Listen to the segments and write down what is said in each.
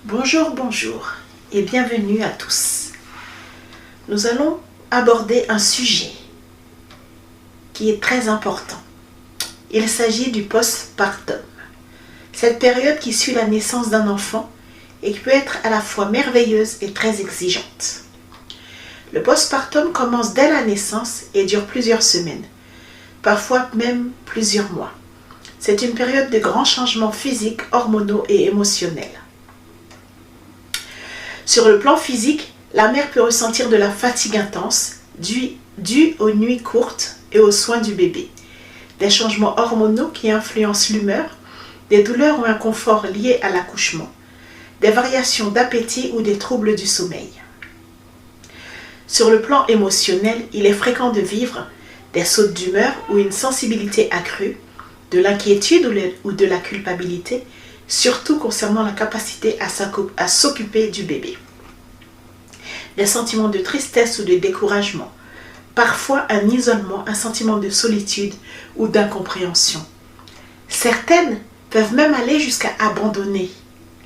Bonjour et bienvenue à tous. Nous allons aborder un sujet qui est très important. Il s'agit du postpartum. Cette période qui suit la naissance d'un enfant et qui peut être à la fois merveilleuse et très exigeante. Le postpartum commence dès la naissance et dure plusieurs semaines, parfois même plusieurs mois. C'est une période de grands changements physiques, hormonaux et émotionnels. Sur le plan physique, la mère peut ressentir de la fatigue intense due aux nuits courtes et aux soins du bébé, des changements hormonaux qui influencent l'humeur, des douleurs ou inconforts liés à l'accouchement, des variations d'appétit ou des troubles du sommeil. Sur le plan émotionnel, il est fréquent de vivre des sautes d'humeur ou une sensibilité accrue, de l'inquiétude ou de la culpabilité, surtout concernant la capacité à s'occuper du bébé. Des sentiments de tristesse ou de découragement, parfois un isolement, un sentiment de solitude ou d'incompréhension. Certaines peuvent même aller jusqu'à abandonner,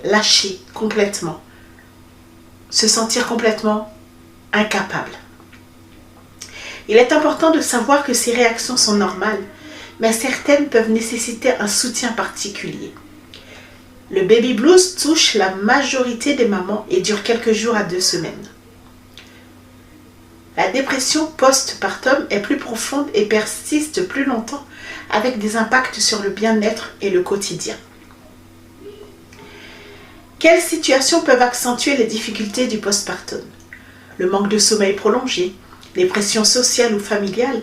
lâcher complètement, se sentir complètement incapable. Il est important de savoir que ces réactions sont normales, mais certaines peuvent nécessiter un soutien particulier. Le baby blues touche la majorité des mamans et dure quelques jours à 2 semaines. La dépression postpartum est plus profonde et persiste plus longtemps avec des impacts sur le bien-être et le quotidien. Quelles situations peuvent accentuer les difficultés du postpartum? Le manque de sommeil prolongé, les pressions sociales ou familiales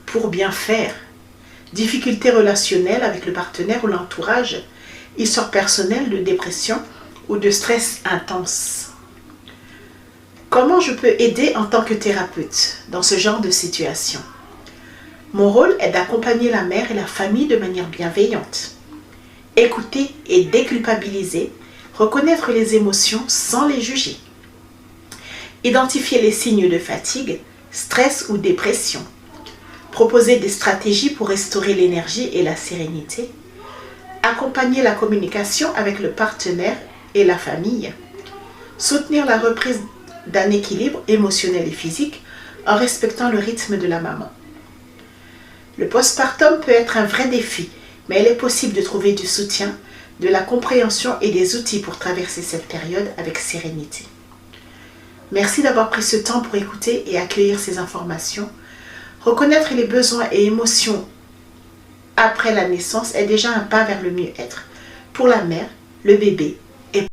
pour bien faire, difficultés relationnelles avec le partenaire ou l'entourage, histoire personnelle de dépression ou de stress intense. Comment je peux aider en tant que thérapeute dans ce genre de situation? Mon rôle est d'accompagner la mère et la famille de manière bienveillante. Écouter et déculpabiliser, reconnaître les émotions sans les juger. Identifier les signes de fatigue, stress ou dépression. Proposer des stratégies pour restaurer l'énergie et la sérénité. Accompagner la communication avec le partenaire et la famille. Soutenir la reprise d'un équilibre émotionnel et physique en respectant le rythme de la maman. Le postpartum peut être un vrai défi, mais il est possible de trouver du soutien, de la compréhension et des outils pour traverser cette période avec sérénité. Merci d'avoir pris ce temps pour écouter et accueillir ces informations. Reconnaître les besoins et émotions après la naissance est déjà un pas vers le mieux-être pour la mère, le bébé